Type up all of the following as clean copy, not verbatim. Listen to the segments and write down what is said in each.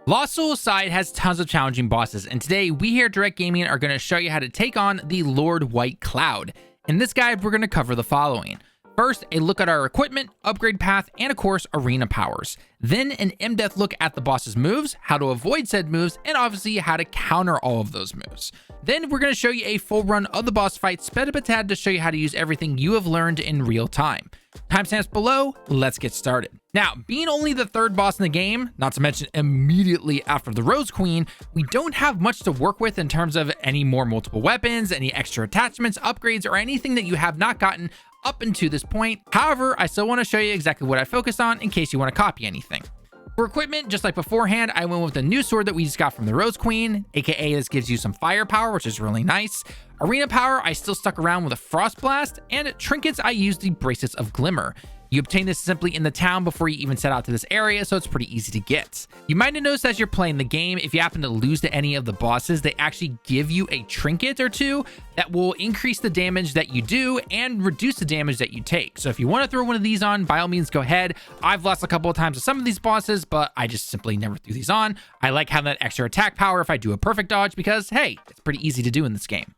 Lost Souls side has tons of challenging bosses, and today we here at Direct Gaming are going to show you how to take on the Lord White Cloud. In this guide, we're going to cover the following. First, a look at our equipment, upgrade path, and of course, arena powers. Then an in-depth look at the boss's moves, how to avoid said moves, and obviously how to counter all of those moves. Then we're going to show you a full run of the boss fight, sped up a tad to show you how to use everything you have learned in real time. Timestamps below, let's get started. Now, being only the third boss in the game, not to mention immediately after the Rose Queen, we don't have much to work with in terms of any more multiple weapons, any extra attachments, upgrades, or anything that you have not gotten up until this point. However, I still want to show you exactly what I focused on in case you want to copy anything. For equipment, just like beforehand, I went with the new sword that we just got from the Rose Queen, aka this gives you some firepower, which is really nice. Arena power, I still stuck around with a Frost Blast, and trinkets, I used the Bracelets of Glimmer. You obtain this simply in the town before you even set out to this area, so it's pretty easy to get. You might have noticed as you're playing the game, if you happen to lose to any of the bosses, they actually give you a trinket or two that will increase the damage that you do and reduce the damage that you take. So if you want to throw one of these on, by all means, go ahead. I've lost a couple of times to some of these bosses, but I just simply never threw these on. I like having that extra attack power if I do a perfect dodge because, hey, it's pretty easy to do in this game.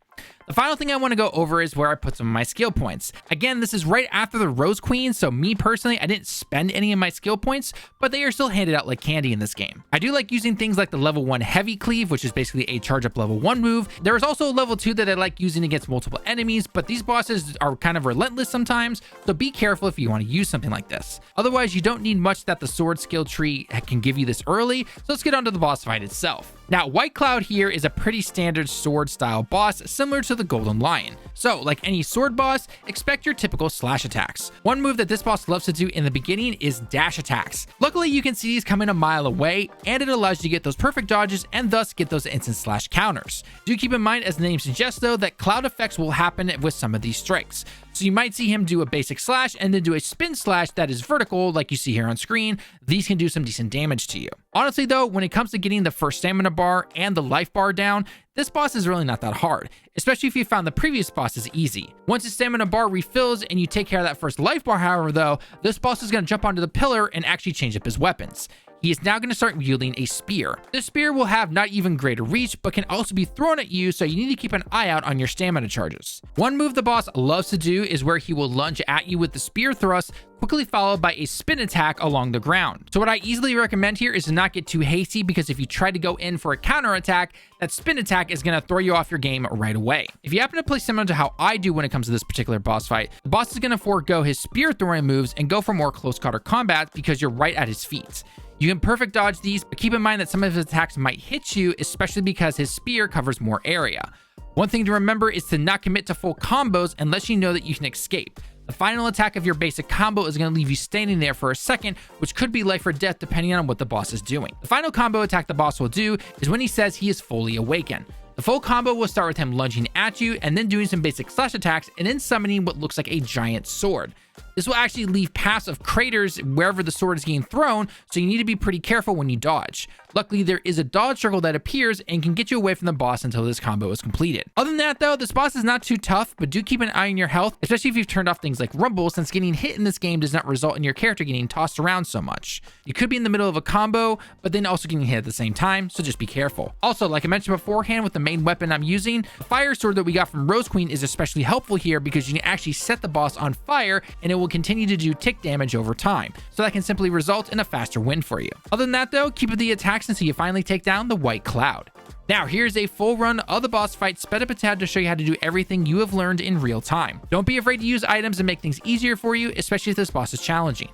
The final thing I want to go over is where I put some of my skill points. Again, this is right after the Rose Queen, so me personally, I didn't spend any of my skill points, but they are still handed out like candy in this game. I do like using things like the level 1 Heavy Cleave, which is basically a charge up level 1 move. There is also a level 2 that I like using against multiple enemies, but these bosses are kind of relentless sometimes, so be careful if you want to use something like this. Otherwise, you don't need much that the sword skill tree can give you this early, so let's get on to the boss fight itself. Now, White Cloud here is a pretty standard sword style boss, similar to the Golden Lion. So, like any sword boss, expect your typical slash attacks. One move that this boss loves to do in the beginning is dash attacks. Luckily, you can see these coming a mile away, and it allows you to get those perfect dodges and thus get those instant slash counters. Do keep in mind, as the name suggests though, that cloud effects will happen with some of these strikes. So you might see him do a basic slash and then do a spin slash that is vertical like you see here on screen. These can do some decent damage to you. Honestly though, when it comes to getting the first stamina bar and the life bar down, this boss is really not that hard, especially if you found the previous bosses easy. Once his stamina bar refills and you take care of that first life bar, however though, this boss is going to jump onto the pillar and actually change up his weapons. He is now going to start wielding a spear. This spear will have not even greater reach, but can also be thrown at you, so you need to keep an eye out on your stamina charges. One move the boss loves to do is where he will lunge at you with the spear thrust, quickly followed by a spin attack along the ground. So what I easily recommend here is to not get too hasty, because if you try to go in for a counter attack, that spin attack is going to throw you off your game right away. If you happen to play similar to how I do when it comes to this particular boss fight, the boss is going to forego his spear throwing moves and go for more close quarter combat because you're right at his feet. You can perfect dodge these, but keep in mind that some of his attacks might hit you, especially because his spear covers more area. One thing to remember is to not commit to full combos unless you know that you can escape. The final attack of your basic combo is going to leave you standing there for a second, which could be life or death depending on what the boss is doing. The final combo attack the boss will do is when he says he is fully awakened. The full combo will start with him lunging at you and then doing some basic slash attacks and then summoning what looks like a giant sword. This will actually leave paths of craters wherever the sword is getting thrown, so you need to be pretty careful when you dodge. Luckily, there is a dodge circle that appears and can get you away from the boss until this combo is completed. Other than that though, this boss is not too tough, but do keep an eye on your health, especially if you've turned off things like rumble, since getting hit in this game does not result in your character getting tossed around so much. You could be in the middle of a combo, but then also getting hit at the same time, so just be careful. Also, like I mentioned beforehand, with the main weapon I'm using, the fire sword that we got from Rose Queen is especially helpful here because you can actually set the boss on fire and it will continue to do tick damage over time, so that can simply result in a faster win for you. Other than that though, keep up the attacks until you finally take down the White Cloud. Now here's a full run of the boss fight, sped up a tad to show you how to do everything you have learned in real time. Don't be afraid to use items and make things easier for you, especially if this boss is challenging.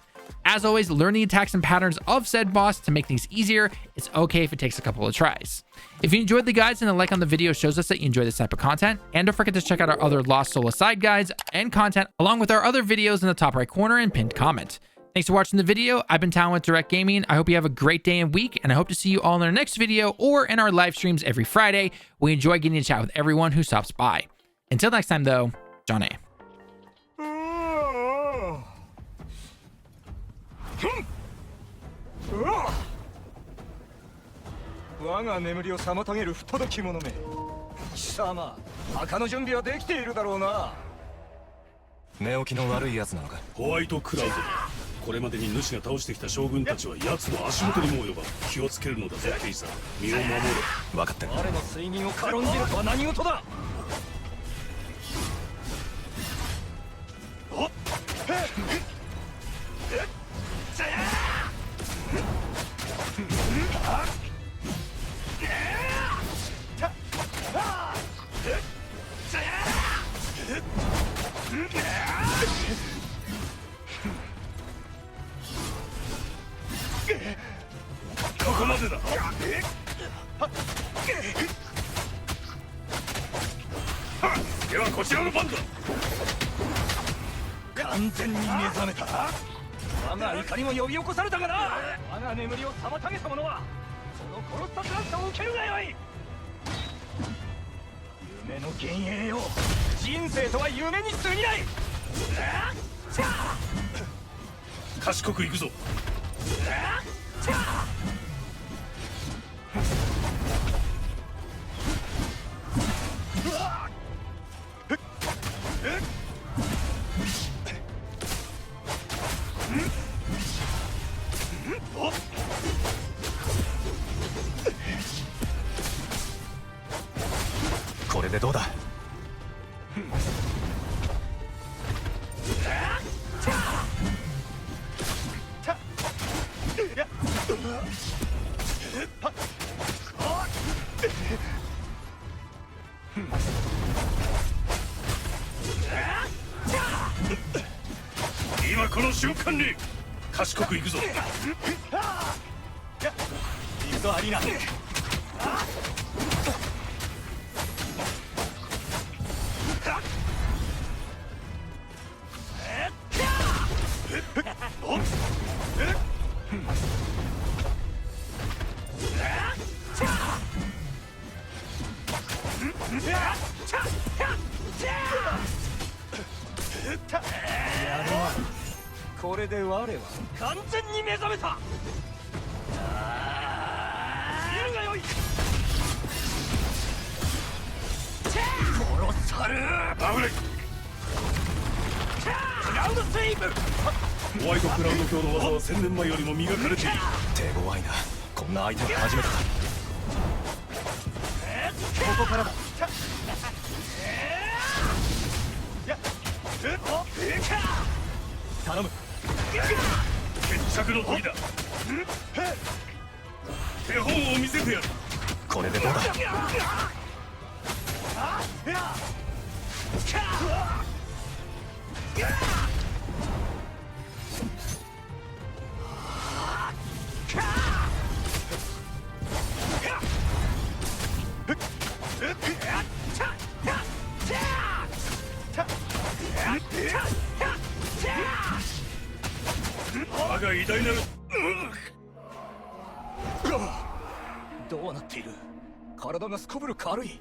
As always, learn the attacks and patterns of said boss to make things easier. It's okay if it takes a couple of tries. If you enjoyed the guides, then a like on the video shows us that you enjoy this type of content. And don't forget to check out our other Lost Souls side guides and content, along with our other videos in the top right corner and pinned comment. Thanks for watching the video. I've been Talon with Direct Gaming. I hope you have a great day and week, and I hope to see you all in our next video or in our live streams every Friday. We enjoy getting to chat with everyone who stops by. Until next time though, Johnny. 我が眠りを妨げる不届き者め。貴様、墓の準備はできているだろうな。寝起きの悪いやつなのか。ホワイトクラウド。これまでに主が倒してきた将軍たちは奴の足元にも及ばん。気をつけるのだぞケイサー。身を守れ。分かった。我の水銀を軽んじるとは何事だ。ここまでだ。ではこちらの番だ。完全に目覚めた。我が怒りも呼び起こされたがな。我が眠りを妨げた者はその殺さずらしさを受けるがよい。夢の幻影よ。人生とは夢に過ぎない。賢く行くぞ。これでどうだ。今この瞬間に賢く行くぞ。行くぞアリーナ。これで我は完全に目覚めた。いるがよい。殺さる。危ない。クラウドスイープ。ホワイトクラウド卿の技は1000年前よりも磨かれている。手強いな。こんな相手は初めてだ。ここからだ。頼む。決着の時だ。手本を見せてやる。これでどうだ。我が偉大なる。どうなっている。体がすこぶる軽い。